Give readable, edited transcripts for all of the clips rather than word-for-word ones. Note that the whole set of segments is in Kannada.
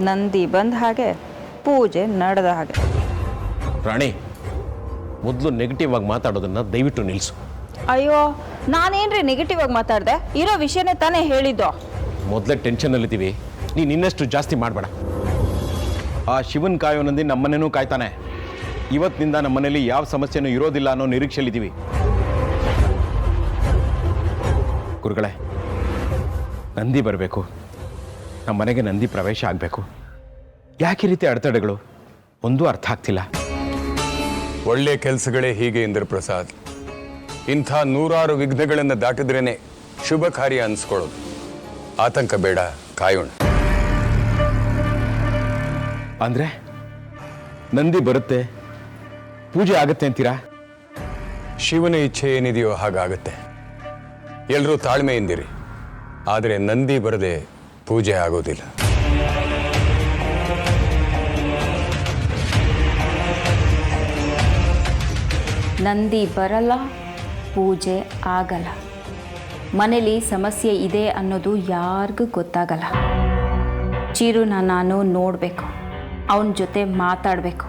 ನಂದಿ ಬಂದ ಹಾಗೆ ಪೂಜೆ ನಡೆದ ಹಾಗೆ. ರಾಣಿ, ಮೊದಲು ನೆಗೆಟಿವ್ ಆಗಿ ಮಾತಾಡೋದನ್ನ ದಯವಿಟ್ಟು ನಿಲ್ಲಿಸು. ಅಯ್ಯೋ, ನಾನೇನ್ರಿ ನೆಗೆಟಿವ್ ಆಗಿ ಮಾತಾಡಿದೆ? ಇರೋ ವಿಷಯನೇ ತಾನೇ ಹೇಳಿದ್ದು. ಮೊದಲೇ ಟೆನ್ಷನಲ್ಲಿದ್ದೀವಿ, ನೀನು ಇನ್ನಷ್ಟು ಜಾಸ್ತಿ ಮಾಡಬೇಡ. ಆ ಶಿವನ್ ಕಾಯೋನಂದಿ ನಮ್ಮನೇನೂ ಕಾಯ್ತಾನೆ. ಇವತ್ತಿನಿಂದ ನಮ್ಮ ಮನೇಲಿ ಯಾವ ಸಮಸ್ಯೆನೂ ಇರೋದಿಲ್ಲ ಅನ್ನೋ ನಿರೀಕ್ಷೆಯಲ್ಲಿದ್ದೀವಿ. ಗುರುಗಳೇ, ನಂದಿ ಬರಬೇಕು, ನಮ್ಮ ಮನೆಗೆ ನಂದಿ ಪ್ರವೇಶ ಆಗಬೇಕು. ಯಾಕೆ ಈ ರೀತಿ ಅಡೆತಡೆಗಳು ಒಂದೂ ಅರ್ಥ ಆಗ್ತಿಲ್ಲ. ಒಳ್ಳೆ ಕೆಲಸಗಳೇ ಹೀಗೆ ಇಂದ್ರ ಪ್ರಸಾದ್. ಇಂಥ ನೂರಾರು ವಿಘ್ನಗಳನ್ನು ದಾಟಿದ್ರೇನೆ ಶುಭ ಕಾರ್ಯ ಅನ್ಸ್ಕೊಳ್ಳೋದು. ಆತಂಕ ಬೇಡ, ಕಾಯೋಣ. ಅಂದ್ರೆ ನಂದಿ ಬರುತ್ತೆ, ಪೂಜೆ ಆಗುತ್ತೆ ಅಂತೀರಾ? ಶಿವನ ಇಚ್ಛೆ ಏನಿದೆಯೋ ಹಾಗಾಗತ್ತೆ. ಎಲ್ಲರೂ ತಾಳ್ಮೆಯಿಂದಿರಿ. ಆದರೆ ನಂದಿ ಬರದೆ ಪೂಜೆ ಆಗೋದಿಲ್ಲ. ನಂದಿ ಬರಲ್ಲ, ಪೂಜೆ ಆಗಲ್ಲ. ಮನೇಲಿ ಸಮಸ್ಯೆ ಇದೆ ಅನ್ನೋದು ಯಾರಿಗೂ ಗೊತ್ತಾಗಲ್ಲ. ಚಿರುನ ನಾನು ನೋಡಬೇಕು, ಅವನ ಜೊತೆ ಮಾತಾಡಬೇಕು,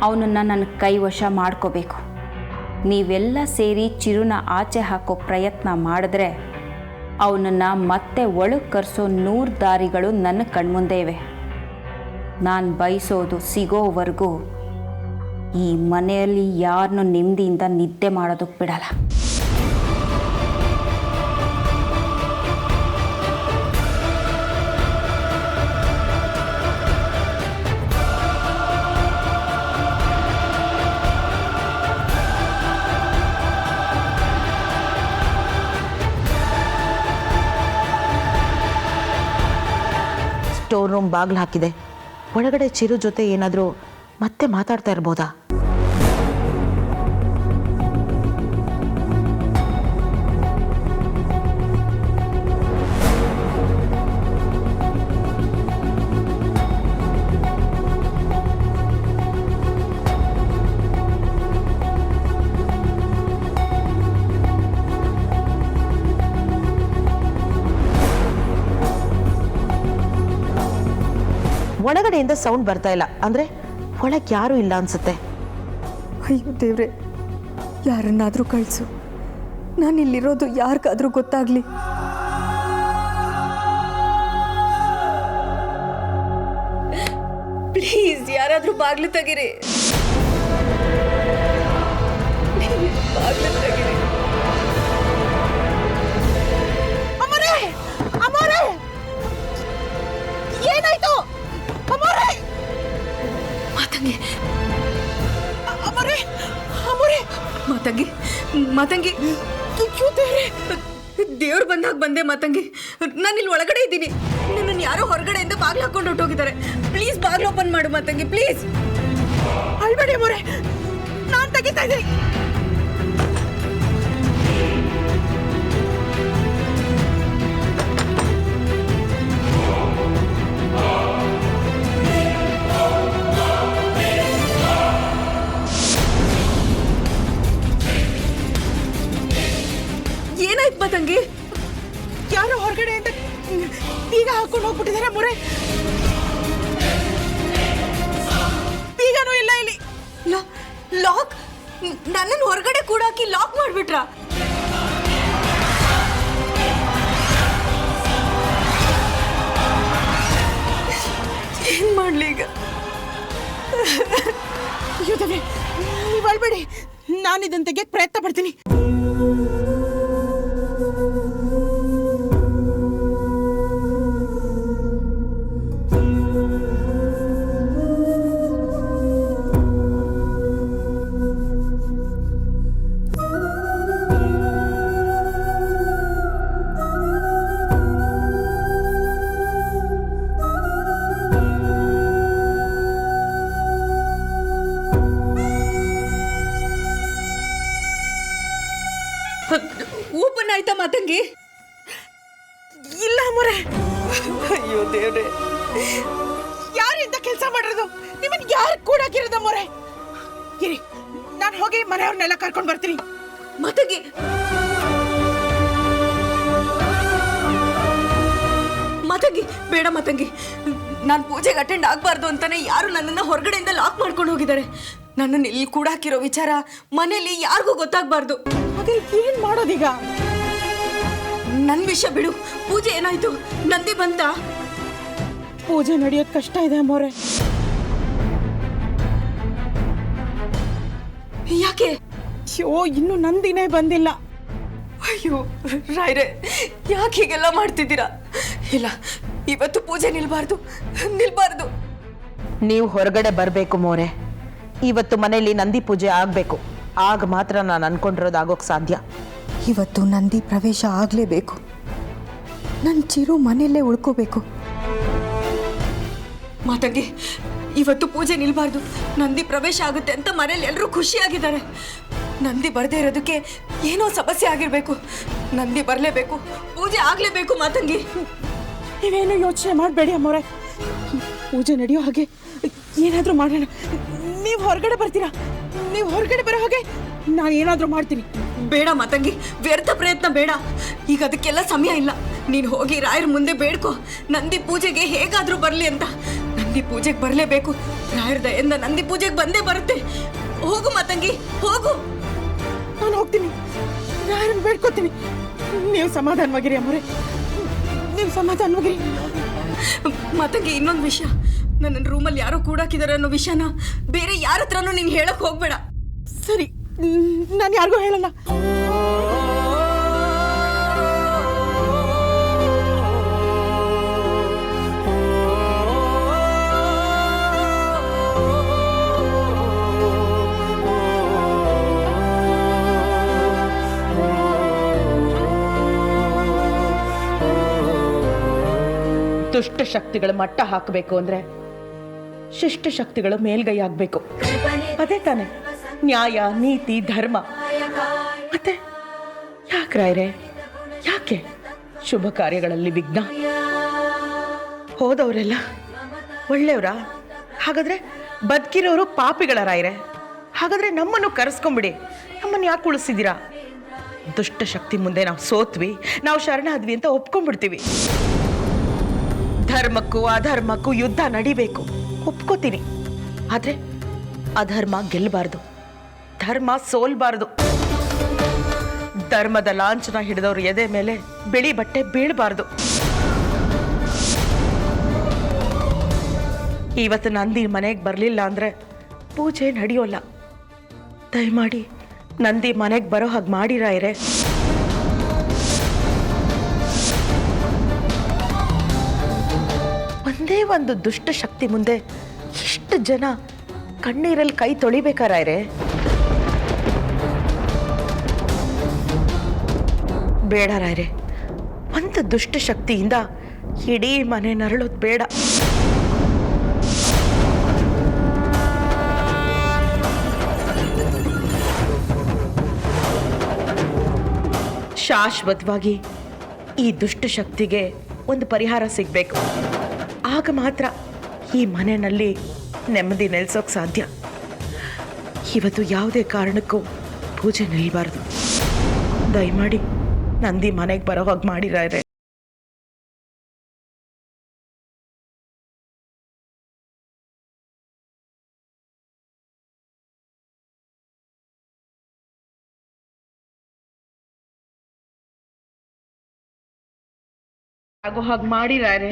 ಅವನನ್ನು ನನ್ನ ಕೈವಶ ಮಾಡ್ಕೋಬೇಕು. ನೀವೆಲ್ಲ ಸೇರಿ ಚಿರುನ ಆಚೆ ಹಾಕೋ ಪ್ರಯತ್ನ ಮಾಡಿದ್ರೆ ಅವನನ್ನು ಮತ್ತೆ ಒಳಗೆ ಕರೆಸೋ 100 ದಾರಿಗಳು ನನ್ನ ಕಣ್ಮುಂದೆ ಇವೆ. ನಾನು ಬಯಸೋದು ಸಿಗೋವರೆಗೂ ಈ ಮನೆಯಲ್ಲಿ ಯಾರನ್ನೂ ನೆಮ್ಮದಿಯಿಂದ ನಿದ್ದೆ ಮಾಡೋದಕ್ಕೆ ಬಿಡಲ್ಲ. ಸ್ಟೋರ್ ರೂಮ್ ಬಾಗಿಲು ಹಾಕಿದೆ. ಒಳಗಡೆ ಚಿರು ಜೊತೆ ಏನಾದರೂ ಮತ್ತೆ ಮಾತಾಡ್ತಾ ಇರ್ಬೋದಾ? ಒಳಗಡೆಯಿಂದ ಸೌಂಡ್ ಬರ್ತಾ ಇಲ್ಲ, ಅಂದ್ರೆ ಒಳಗೆ ಯಾರೂ ಇಲ್ಲ ಅನ್ಸುತ್ತೆ. ಅಯ್ಯೋ ದೇವ್ರೆ, ಯಾರನ್ನಾದರೂ ಕಳಿಸು. ನಾನಿಲ್ಲಿರೋದು ಯಾರಿಗಾದ್ರೂ ಗೊತ್ತಾಗ್ಲಿ. ಪ್ಲೀಸ್ ಯಾರಾದ್ರೂ ಬಾಗ್ಲು ತೆಗೀರಿ. ಬಾಗ್ಲು ತೆಗೀರಿ. ಏನಾಯ್ತು? ಮಾತಂಗಿ, ದೇವ್ರು ಬಂದಾಗ ಬಂದೆ ಮಾತಂಗಿ. ನಾನಿಲ್ಲಿ ಒಳಗಡೆ ಇದ್ದೀನಿ. ನನ್ನನ್ನು ಯಾರೋ ಹೊರಗಡೆಯಿಂದ ಬಾಗ್ಲು ಹಾಕೊಂಡು ಹೊರಟೋಗಿದ್ದಾರೆ. ಪ್ಲೀಸ್ ಬಾಗ್ಲು ಓಪನ್ ಮಾಡು ಮಾತಂಗಿ, ಪ್ಲೀಸ್. ಅಳ್ಬೇಡಿ ಅಮ್ಮೋರೆ, ನಾನು ತೆಗಿತಾ ಇದ್ದೀನಿ. ಏನಾಯ್ತು ಮಾತಂಗಿ? ಯಾರೋ ಹೊರಗಡೆ ಅಂತ ಬೀಗ ಹಾಕೊಂಡು ಹೋಗ್ಬಿಟ್ಟಿದ್ದಾರೆ ಮೊರೆ. ಬೀಗನೂ ಇಲ್ಲ ಇಲ್ಲಿ. ಲಾಕ್? ನನ್ನನ್ನು ಹೊರಗಡೆ ಕೂಡ ಹಾಕಿ ಲಾಕ್ ಮಾಡ್ಬಿಟ್ರ? ಏನ್ ಮಾಡ್ಲಿ ಈಗ? ನೀವು ಅಳ್ಬೇಡಿ, ನಾನು ಇದನ್ನ ತೆಗಿಯಕ್ಕೆ ಪ್ರಯತ್ನ ಪಡ್ತೀನಿ. ಓಪನ್ ಆಯ್ತಾ ಮಾತಂಗಿ? ಇಲ್ಲ ಮೊರೆ. ಅಯ್ಯೋ ದೇವ್ರೆ, ಯಾರಿಂದ ಕೆಲಸ ಮಾಡಿರೋದು? ನಿಮ್ಮನ್ನ ಯಾರು ಕೂಡಾಕಿರೋದ ಮೊರೆ? ಇರಿ, ನಾನು ಹೋಗಿ ಮನೆಯವ್ರನ್ನೆಲ್ಲ ಕರ್ಕೊಂಡು ಬರ್ತೀನಿ. ಮಾತಂಗಿ ಮಾತಂಗಿ ಬೇಡ ಮಾತಂಗಿ, ನಾನು ಪೂಜೆಗೆ ಅಟೆಂಡ್ ಆಗಬಾರ್ದು ಅಂತಾನೆ ಯಾರು ನನ್ನನ್ನು ಹೊರಗಡೆಯಿಂದ ಲಾಕ್ ಮಾಡ್ಕೊಂಡು ಹೋಗಿದ್ದಾರೆ. ನನ್ನನ್ನು ಇಲ್ಲಿ ಕೂಡ ಹಾಕಿರೋ ವಿಚಾರ ಮನೇಲಿ ಯಾರಿಗೂ ಗೊತ್ತಾಗಬಾರ್ದು. ಹಾಗಾದ್ರೆ ಏನ್ ಮಾಡೋದೀಗ? ನನ್ನ ವಿಷಯ ಬಿಡು. ಪೂಜೆ ಏನಾಯ್ತು? ನಂದಿ ಬಂತ? ಪೂಜೆ ನಡೆಯೋದು ಕಷ್ಟ ಇದೆ ಅಮ್ಮೋರೆ. ಯಾಕೆ? ಅಯ್ಯೋ, ಇನ್ನು ನಂದಿನೇ ಬಂದಿಲ್ಲ. ಅಯ್ಯೋ ರಾಯ್ರೆ, ಯಾಕೆ ಹೀಗೆಲ್ಲ ಮಾಡ್ತಿದ್ದೀರಾ? ಇಲ್ಲ, ಇವತ್ತು ಪೂಜೆ ನಿಲ್ಬಾರ್ದು. ನೀವು ಹೊರಗಡೆ ಬರಬೇಕು ಮೋರೆ. ಇವತ್ತು ಮನೆಯಲ್ಲಿ ನಂದಿ ಪೂಜೆ ಆಗಬೇಕು. ಆಗ ಮಾತ್ರ ನಾನು ಅನ್ಕೊಂಡಿರೋದು ಆಗೋಕ್ಕೆ ಸಾಧ್ಯ. ಇವತ್ತು ನಂದಿ ಪ್ರವೇಶ ಆಗಲೇಬೇಕು. ನನ್ನ ಚಿರು ಮನೆಯಲ್ಲೇ ಉಳ್ಕೋಬೇಕು. ಮಾತಂಗಿ, ಇವತ್ತು ಪೂಜೆ ನಿಲ್ಬಾರ್ದು. ನಂದಿ ಪ್ರವೇಶ ಆಗುತ್ತೆ ಅಂತ ಮನೇಲಿ ಎಲ್ಲರೂ ಖುಷಿಯಾಗಿದ್ದಾರೆ. ನಂದಿ ಬರದೇ ಇರೋದಕ್ಕೆ ಏನೋ ಸಮಸ್ಯೆ ಆಗಿರಬೇಕು. ನಂದಿ ಬರಲೇಬೇಕು, ಪೂಜೆ ಆಗಲೇಬೇಕು. ಮಾತಂಗಿ, ನೀವೇನು ಯೋಚನೆ ಮಾಡಬೇಡಿ ಅಮ್ಮೋರೆ. ಪೂಜೆ ನಡೆಯೋ ಹಾಗೆ ಏನಾದರೂ ಮಾಡೋಣ. ನೀವು ಹೊರಗಡೆ ಬರ್ತೀರಾ? ನೀವು ಹೊರಗಡೆ ಬರೋ ಹಾಗೆ ನಾನು ಏನಾದರೂ ಮಾಡ್ತೀನಿ. ಬೇಡ ಮಾತಂಗಿ, ವ್ಯರ್ಥ ಪ್ರಯತ್ನ ಬೇಡ. ಈಗ ಅದಕ್ಕೆಲ್ಲ ಸಮಯ ಇಲ್ಲ. ನೀನು ಹೋಗಿ ರಾಯರ ಮುಂದೆ ಬೇಡ್ಕೊ, ನಂದಿ ಪೂಜೆಗೆ ಹೇಗಾದರೂ ಬರಲಿ ಅಂತ. ನಂದಿ ಪೂಜೆಗೆ ಬರಲೇಬೇಕು. ರಾಯರ ದಯೆಯಿಂದ ನಂದಿ ಪೂಜೆಗೆ ಬಂದೇ ಬರುತ್ತೆ. ಹೋಗು ಮಾತಂಗಿ, ಹೋಗು. ನಾನು ಹೋಗ್ತೀನಿ, ಯಾರನ್ನು ಬೇಡ್ಕೋತೀನಿ. ನೀವು ಸಮಾಧಾನವಾಗಿರಿ ಅಮ್ಮೋರೆ, ನೀವು ಸಮಾಧಾನವಾಗಿರಿ. ಮಾತಂಗಿ, ಇನ್ನೊಂದು ವಿಷಯ, ನನ್ನ ರೂಮಲ್ಲಿ ಯಾರೋ ಕೂಡಾಕಿದ್ದಾರೆ ಅನ್ನೋ ವಿಷಯನ ಬೇರೆ ಯಾರ ಹತ್ರನೂ ನೀನು ಹೇಳಕ್ ಹೋಗ್ಬೇಡ. ಸರಿ, ನಾನು ಯಾರಿಗೂ ಹೇಳಲ್ಲ. ದುಷ್ಟ ಶಕ್ತಿಗಳ ಮಟ್ಟ ಹಾಕಬೇಕು ಅಂದ್ರೆ ಶಿಷ್ಟ ಶಕ್ತಿಗಳು ಮೇಲ್ಗೈ ಆಗ್ಬೇಕು. ಅದೇ ತಾನೆ ನ್ಯಾಯ, ನೀತಿ, ಧರ್ಮ. ಮತ್ತೆ ಯಾಕೆ ರಾಯ್ರೆ, ಯಾಕೆ ಶುಭ ಕಾರ್ಯಗಳಲ್ಲಿ ವಿಘ್ನ? ಹೋದವರೆಲ್ಲ ಒಳ್ಳೆಯವರ? ಹಾಗಾದ್ರೆ ಬದುಕಿರೋರು ಪಾಪಿಗಳ ರಾಯ್ರೆ? ಹಾಗಾದ್ರೆ ನಮ್ಮನ್ನು ಕರೆಸ್ಕೊಂಬಿಡಿ. ನಮ್ಮನ್ನು ಯಾಕೆ ಉಳಿಸಿದ್ದೀರಾ? ದುಷ್ಟ ಶಕ್ತಿ ಮುಂದೆ ನಾವು ಸೋತ್ವಿ, ನಾವು ಶರಣಾದ್ವಿ ಅಂತ ಒಪ್ಕೊಂಡ್ಬಿಡ್ತೀವಿ. ಧರ್ಮಕ್ಕೂ ಅಧರ್ಮಕ್ಕೂ ಯುದ್ಧ ನಡಿಬೇಕು, ಒಪ್ಕೋತೀನಿ. ಆದ್ರೆ ಅಧರ್ಮ ಗೆಲ್ಲಬಾರ್ದು, ಧರ್ಮ ಸೋಲ್ಬಾರ್ದು. ಧರ್ಮದ ಲಾಂಛನ ಹಿಡಿದವ್ರ ಎದೆ ಮೇಲೆ ಬಿಳಿ ಬಟ್ಟೆ ಬೀಳಬಾರ್ದು. ಇವತ್ತು ನಂದಿ ಮನೆಗೆ ಬರಲಿಲ್ಲ ಅಂದ್ರೆ ಪೂಜೆ ನಡೆಯೋಲ್ಲ. ದಯಮಾಡಿ ನಂದಿ ಮನೆಗೆ ಬರೋ ಹಾಗೆ ಮಾಡಿರಾಯ್ರೆ. ಒಂದೇ ಒಂದು ದುಷ್ಟ ಶಕ್ತಿ ಮುಂದೆ ಎಷ್ಟು ಜನ ಕಣ್ಣೀರಲ್ಲಿ ಕೈ ತೊಳಿಬೇಕಾರಾಯ್ರೆ? ಬೇಡ ರಾಯ್ರೆ, ಒಂದು ದುಷ್ಟ ಶಕ್ತಿಯಿಂದ ಇಡೀ ಮನೆ ನರಳೋದು ಬೇಡ. ಶಾಶ್ವತವಾಗಿ ಈ ದುಷ್ಟ ಶಕ್ತಿಗೆ ಒಂದು ಪರಿಹಾರ ಸಿಗಬೇಕು. ಆಗ ಮಾತ್ರ ಈ ಮನೆಯಲ್ಲಿ ನೆಮ್ಮದಿ ನೆಲೆಸೋಕೆ ಸಾಧ್ಯ. ಇವತ್ತು ಯಾವುದೇ ಕಾರಣಕ್ಕೂ ಪೂಜೆ ನಿಲ್ಲಬಾರ್ದು. ದಯಮಾಡಿ ನಂದಿ ಮನೆಗೆ ಬರೋ ಹಾಗೆ ಮಾಡಿರಾಯ್ರೆ. ಆಗೋ ಹಾಗೆ ಮಾಡಿರಾಯ್ರೆ.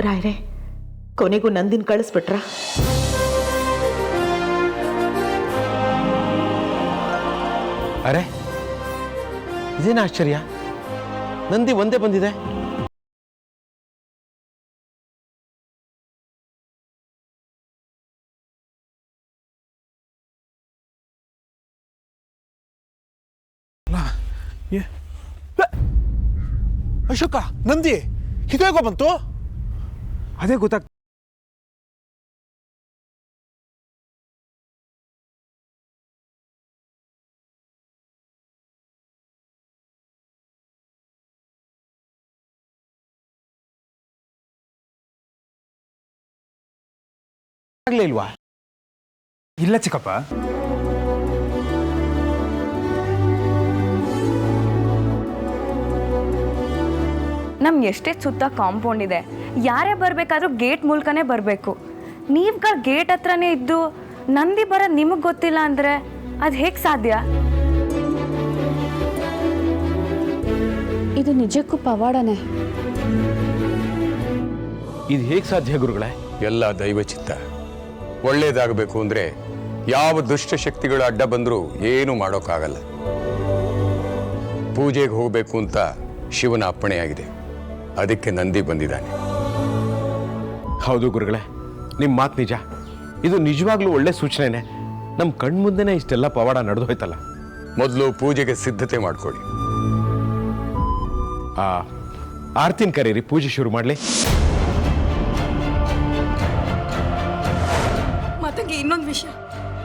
ರಾಯ್ರೆ, ಕೊನೆಗೂ ನಂದಿನ ಕಳಿಸ್ಬಿಟ್ರಾ? ಅರೆ, ಇದೇನು ಆಶ್ಚರ್ಯ, ನಂದಿ ಒಂದೇ ಬಂದಿದೆ. ಅಶೋಕ, ನಂದಿ ಹೇಗೋ ಬಂತು? ಅದೇ ಗೊತ್ತಾಗ್ತಿಲ್ಲ. ಇಲ್ವಾ? ಇಲ್ಲ ಚಿಕ್ಕಪ್ಪ, ನಮ್ಗೆ ಎಷ್ಟೇ ಸುತ್ತ ಕಾಂಪೌಂಡ್ ಇದೆ, ಯಾರೇ ಬರಬೇಕಾದ್ರೂ ಗೇಟ್ ಮೂಲಕನೇ ಬರಬೇಕು. ನೀವ್ಗ ಗೇಟ್ ಹತ್ರನೇ ಇದ್ದು ನಂದಿ ಬರೋದು ನಿಮಗೆ ಗೊತ್ತಿಲ್ಲ ಅಂದರೆ ಅದು ಹೇಗೆ ಸಾಧ್ಯ? ಇದು ನಿಜಕ್ಕೂ ಪವಾಡನೇ. ಇದು ಹೇಗೆ ಸಾಧ್ಯ ಗುರುಗಳೇ? ಎಲ್ಲ ದೈವಚಿತ್ತ. ಒಳ್ಳೇದಾಗಬೇಕು ಅಂದರೆ ಯಾವ ದುಷ್ಟಶಕ್ತಿಗಳು ಅಡ್ಡ ಬಂದರೂ ಏನೂ ಮಾಡೋಕ್ಕಾಗಲ್ಲ. ಪೂಜೆಗೆ ಹೋಗಬೇಕು ಅಂತ ಶಿವನ ಅಪ್ಪಣೆಯಾಗಿದೆ, ಅದಕ್ಕೆ ನಂದಿ ಬಂದಿದ್ದಾನೆ. ಹೌದು ಗುರುಗಳೇ, ನಿಮ್ಮ ಮಾತು ನಿಜ. ಇದು ನಿಜವಾಗ್ಲೂ ಒಳ್ಳೆ ಸೂಚನೆನೇ. ನಮ್ಮ ಕಣ್ಮುಂದೆನೇ ಇಷ್ಟೆಲ್ಲ ಪವಾಡ ನಡೆದು ಹೋಯ್ತಲ್ಲ. ಮೊದಲು ಪೂಜೆಗೆ ಸಿದ್ಧತೆ ಮಾಡ್ಕೊಳ್ಳಿ. ಆರ್ತಿನ ಕರೀರಿ, ಪೂಜೆ ಶುರು ಮಾಡಲಿ. ಮತ್ತಂಗೆ ಇನ್ನೊಂದು ವಿಷಯ,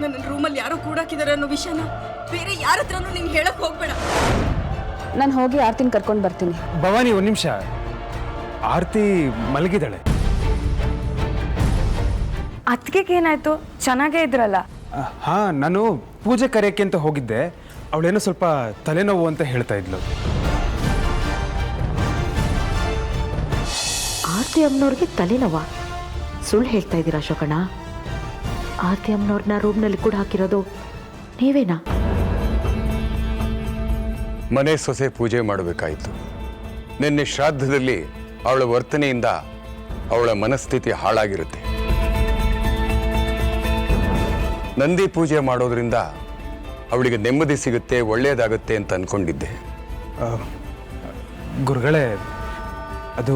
ನನ್ನ ರೂಮಲ್ಲಿ ಯಾರೋ ಕೂಡಾಕಿದ್ದಾರೆ ಅನ್ನೋ ವಿಷಯನ ಬೇರೆ ಯಾರ ಹತ್ರನೂ ನೀನು ಹೇಳಕ್ ಹೋಗ್ಬೇಡ. ನಾನು ಹೋಗಿ ಆರ್ತಿನ ಕರ್ಕೊಂಡು ಬರ್ತೀನಿ. ಭವಾನಿ, ಒಂದು ನಿಮಿಷ. ಆರ್ತಿ ಮಲಗಿದ್ದಾಳೆ. ಅದಕ್ಕೆ ಏನಾಯ್ತು? ಚೆನ್ನಾಗೇ ಇದ್ರಲ್ಲ. ಹಾ, ನಾನು ಪೂಜೆ ಕರೆಯಕ್ಕೆ ಅಂತ ಹೋಗಿದ್ದೆ. ಅವಳೇನೋ ಸ್ವಲ್ಪ ತಲೆನೋವು ಅಂತ ಹೇಳ್ತಾ ಇದ್ಲು. ಆರ್ತಿ ಅಮ್ಮನವ್ರಿಗೆ ತಲೆನೋವ? ಸುಳ್ಳು ಹೇಳ್ತಾ ಇದ್ದೀರಾ ಅಶೋಕಣ್ಣ? ಆರ್ತಿ ಅಮ್ಮನವ್ರನ್ನ ರೂಮ್ನಲ್ಲಿ ಕೂಡ ಹಾಕಿರೋದು ನೀವೇನಾ? ಮನೆ ಸೊಸೆ ಪೂಜೆ ಮಾಡಬೇಕಾಯಿತು. ನಿನ್ನೆ ಶ್ರಾದ್ದದಲ್ಲಿ ಅವಳ ವರ್ತನೆಯಿಂದ ಅವಳ ಮನಸ್ಥಿತಿ ಹಾಳಾಗಿರುತ್ತೆ. ನಂದಿ ಪೂಜೆ ಮಾಡೋದ್ರಿಂದ ಅವಳಿಗೆ ನೆಮ್ಮದಿ ಸಿಗುತ್ತೆ, ಒಳ್ಳೆಯದಾಗುತ್ತೆ ಅಂತ ಅಂದ್ಕೊಂಡಿದ್ದೆ. ಗುರುಗಳೇ, ಅದು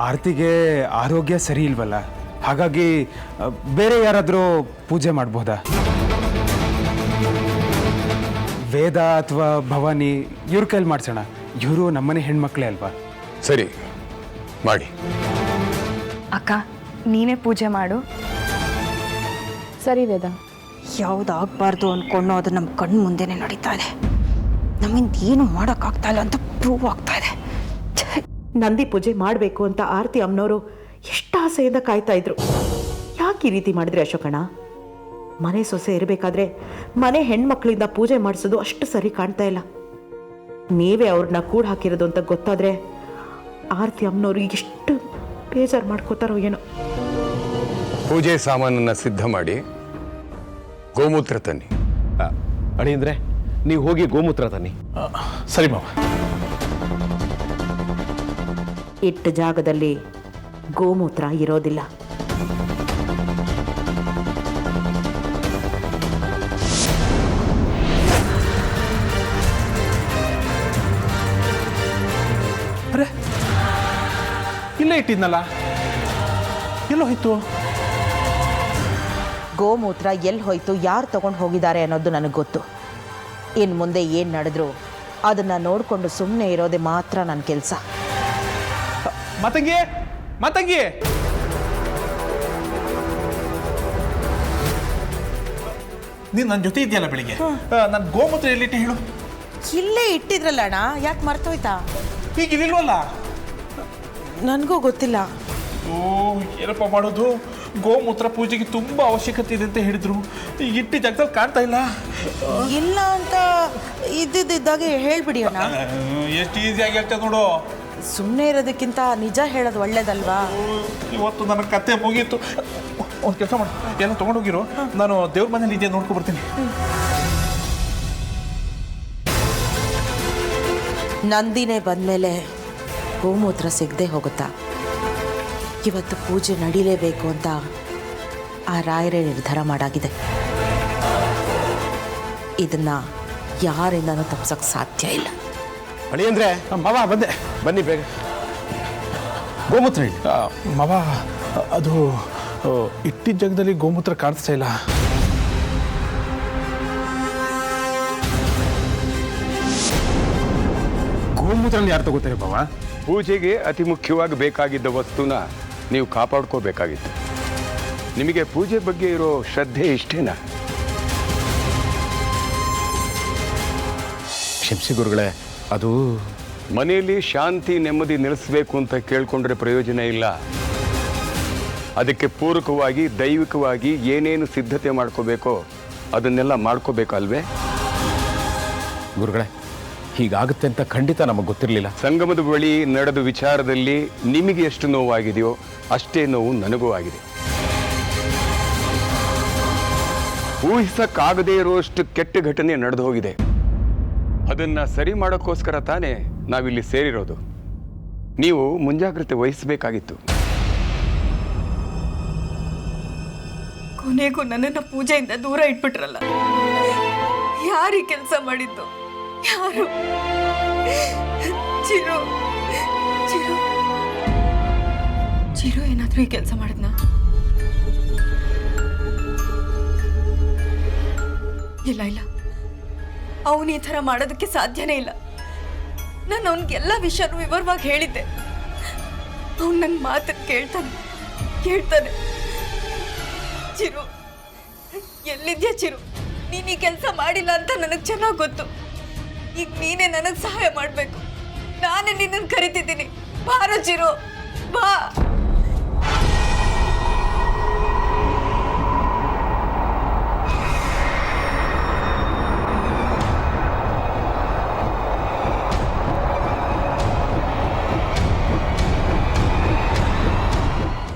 ಆರ್ತಿಗೆ ಆರೋಗ್ಯ ಸರಿ ಇಲ್ವಲ್ಲ, ಹಾಗಾಗಿ ಬೇರೆ ಯಾರಾದರೂ ಪೂಜೆ ಮಾಡ್ಬೋದಾ? ವೇದ ಅಥವಾ ಭವಾನಿ ಇವ್ರ ಕೈಲಿ ಮಾಡಿಸೋಣ. ಇವರು ನಮ್ಮನೆ ಹೆಣ್ಮಕ್ಳೇ ಅಲ್ವಾ? ಸರಿ, ಮಾಡಿ. ಅಕ್ಕ, ನೀನೇ ಪೂಜೆ ಮಾಡು. ಸರಿ ವೇದ. ಯಾವುದಾಗಬಾರ್ದು ಅಂದ್ಕೊಂಡು ಅದು ನಮ್ಮ ಕಣ್ಣು ಮುಂದೆನೇ ನಡೀತಾ ಇದೆ. ನಮ್ಮಿಂದ ಏನು ಮಾಡೋಕ್ಕಾಗ್ತಾ ಇಲ್ಲ ಅಂತ ಪ್ರೂವ್ ಆಗ್ತಾ ಇದೆ. ನಂದಿ ಪೂಜೆ ಮಾಡಬೇಕು ಅಂತ ಆರ್ತಿ ಅಮ್ಮನವರು ಎಷ್ಟು ಆಸೆಯಿಂದ ಕಾಯ್ತಾ ಇದ್ರು. ಯಾಕೆ ಈ ರೀತಿ ಮಾಡಿದ್ರಿ ಅಶೋಕಣ್ಣ? ಮನೆ ಸೊಸೆ ಇರಬೇಕಾದ್ರೆ ಮನೆ ಹೆಣ್ಮಕ್ಳಿಂದ ಪೂಜೆ ಮಾಡಿಸೋದು ಅಷ್ಟು ಸರಿ ಕಾಣ್ತಾ ಇಲ್ಲ. ನೀವೇ ಅವ್ರನ್ನ ಕೂಡ ಹಾಕಿರೋದು ಅಂತ ಗೊತ್ತಾದ್ರೆ ಆರ್ತಿ ಅಮ್ಮನವ್ರು ಎಷ್ಟು ಬೇಜಾರು ಮಾಡ್ಕೋತಾರೋ ಏನೋ. ಪೂಜೆ ಸಾಮಾನನ್ನ ಸಿದ್ಧ ಮಾಡಿ ಗೋಮೂತ್ರ ತನ್ನಿ. ಅಳಿಯಂದ್ರೆ, ನೀವು ಹೋಗಿ ಗೋಮೂತ್ರ ತನ್ನಿ. ಸರಿ ಮಾವ. ಇಟ್ಟ ಜಾಗದಲ್ಲಿ ಗೋಮೂತ್ರ ಇರೋದಿಲ್ಲ. ಅರೆ, ಇಲ್ಲೇ ಇಟ್ಟಿದ್ನಲ್ಲ, ಎಲ್ಲೋ ಹೋಯ್ತು? ಗೋಮೂತ್ರ ಎಲ್ಲಿ ಹೋಯ್ತು, ಯಾರು ತಗೊಂಡು ಹೋಗಿದ್ದಾರೆ ಅನ್ನೋದು ನನಗೆ ಗೊತ್ತು. ಇನ್ನು ಮುಂದೆ ಏನು ನಡೆದ್ರು ಅದನ್ನು ನೋಡಿಕೊಂಡು ಸುಮ್ಮನೆ ಇರೋದೇ ಮಾತ್ರ ನನ್ನ ಕೆಲಸ. ಮಾತಂಗಿ, ಮಾತಂಗಿ, ನೀನು ನನ್ನ ಜೊತೆ ಇದೆಯಲ್ಲ ಬೆಳಿಗ್ಗೆ, ನನ್ನ ಗೋಮೂತ್ರ ಎಲ್ಲಿಟ್ಟು ಹೇಳು. ಇಲ್ಲೇ ಇಟ್ಟಿದ್ರಲ್ಲ ಅಣ್ಣ, ಯಾಕೆ ಮರ್ತೋಯ್ತಾ? ಈಗ ಇಲ್ಲಿಲ್ವಲ್ಲ? ನನಗೂ ಗೊತ್ತಿಲ್ಲ. ಓ, ಏನಪ್ಪ ಮಾಡೋದು? ಗೋಮೂತ್ರ ಪೂಜೆಗೆ ತುಂಬ ಅವಶ್ಯಕತೆ ಇದೆ ಅಂತ ಹೇಳಿದ್ರು. ಈಗ ಇಟ್ಟಿ ಜಾಗದಲ್ಲಿ ಕಾಣ್ತಾ ಇಲ್ಲ. ಇಲ್ಲ ಅಂತ ಇದ್ದಿದ್ದಾಗೆ ಹೇಳ್ಬಿಡಿ ಅಣ್ಣ. ಎಷ್ಟು ಈಸಿಯಾಗಿ ಹೇಳ್ತಾ ನೋಡು. ಸುಮ್ಮನೆ ಇರೋದಕ್ಕಿಂತ ನಿಜ ಹೇಳೋದು ಒಳ್ಳೇದಲ್ವಾ? ಇವತ್ತು ನನ್ನ ಕತೆ ಮುಗೀತು. ಒಂದು ಕೆಲಸ ಮಾಡು, ಏನೋ ತೊಗೊಂಡೋಗಿರು, ನಾನು ದೇವ್ರ ಮನೇಲಿ ಇದೆಯಾ ನೋಡ್ಕೊ ಬರ್ತೀನಿ. ನಂದಿನೇ ಬಂದಮೇಲೆ ಗೋಮೂತ್ರ ಸಿಗದೆ ಹೋಗುತ್ತಾ? ಇವತ್ತು ಪೂಜೆ ನಡೀಲೇಬೇಕು ಅಂತ ಆ ರಾಯರೇ ನಿರ್ಧಾರ ಮಾಡಾಗಿದೆ. ಇದನ್ನ ಯಾರಿಂದನೂ ತಪ್ಪಿಸೋಕ್ಕೆ ಸಾಧ್ಯ ಇಲ್ಲ. ಅಳಿ ಅಂದರೆ ಮಾವ ಬಂದೆ. ಬನ್ನಿ ಬೇಗ. ಗೋಮೂತ್ರ ಹೇಳಿ. ಮಾವ ಅದು ಇಟ್ಟಿದ್ದ ಜಾಗದಲ್ಲಿ ಗೋಮೂತ್ರ ಕಾಣಿಸ್ತಾ ಇಲ್ಲ. ಗೋಮೂತ್ರನ ಯಾರು ತಗೋತಾರೆ ಬಾವ? ಪೂಜೆಗೆ ಅತಿ ಮುಖ್ಯವಾಗಿ ಬೇಕಾಗಿದ್ದ ವಸ್ತುನ ನೀವು ಕಾಪಾಡ್ಕೋಬೇಕಾಗಿತ್ತು. ನಿಮಗೆ ಪೂಜೆ ಬಗ್ಗೆ ಇರೋ ಶ್ರದ್ಧೆ ಇಷ್ಟೇನಾ? ಕ್ಷಮಿಸಿ ಗುರುಗಳೇ, ಅದು ಮನೆಯಲ್ಲಿ ಶಾಂತಿ ನೆಮ್ಮದಿ ನೆಲೆಸಬೇಕು ಅಂತ ಕೇಳ್ಕೊಂಡ್ರೆ ಪ್ರಯೋಜನ ಇಲ್ಲ. ಅದಕ್ಕೆ ಪೂರಕವಾಗಿ ದೈವಿಕವಾಗಿ ಏನೇನು ಸಿದ್ಧತೆ ಮಾಡ್ಕೋಬೇಕೋ ಅದನ್ನೆಲ್ಲ ಮಾಡ್ಕೋಬೇಕಲ್ವೇ? ಗುರುಗಳೇ, ಹೀಗಾಗುತ್ತೆ ಅಂತ ಖಂಡಿತ ನಮಗೆ ಗೊತ್ತಿರಲಿಲ್ಲ. ಸಂಗಮದ ಬಳಿ ನಡೆದ ವಿಚಾರದಲ್ಲಿ ನಿಮಗೆ ಎಷ್ಟು ನೋವಾಗಿದೆಯೋ ಅಷ್ಟೇ ನೋವು ನನಗೂ ಆಗಿದೆ. ಊಹಿಸಕ್ಕಾಗದೇ ಇರುವಷ್ಟು ಕೆಟ್ಟ ಘಟನೆ ನಡೆದು ಹೋಗಿದೆ. ಅದನ್ನ ಸರಿ ಮಾಡೋಕ್ಕೋಸ್ಕರ ತಾನೇ ನಾವಿಲ್ಲಿ ಸೇರಿರೋದು. ನೀವು ಮುಂಜಾಗ್ರತೆ ವಹಿಸಬೇಕಾಗಿತ್ತು. ಕೊನೆಗೂ ನನ್ನನ್ನು ಪೂಜೆಯಿಂದ ದೂರ ಇಟ್ಬಿಟ್ರಲ್ಲ. ಯಾರು ಈ ಕೆಲಸ ಮಾಡಿದ್ದು? ಯಾರು? ಚಿರು ಚಿರು ಚಿರು ಏನಾದ್ರೂ ಈ ಕೆಲಸ ಮಾಡಿದ್ನಾ? ಇಲ್ಲ ಇಲ್ಲ, ಅವನು ಈ ಥರ ಮಾಡೋದಕ್ಕೆ ಸಾಧ್ಯನೇ ಇಲ್ಲ. ನಾನು ಅವನಿಗೆಲ್ಲ ವಿಷಯನೂ ವಿವರವಾಗಿ ಹೇಳಿದ್ದೆ. ಅವನು ನನ್ನ ಮಾತನ್ನು ಕೇಳ್ತಾನೆ. ಚಿರು, ಎಲ್ಲಿದ್ಯಾ ಚಿರು? ನೀನು ಈ ಕೆಲಸ ಮಾಡಿಲ್ಲ ಅಂತ ನನಗೆ ಚೆನ್ನಾಗಿ ಗೊತ್ತು. ಈಗ ನೀನೇ ನನಗೆ ಸಹಾಯ ಮಾಡಬೇಕು. ನಾನೇ ನಿನ್ನನ್ನು ಕರಿತಿದ್ದೀನಿ. ಬಾರೋ ಚಿರು, ಬಾ.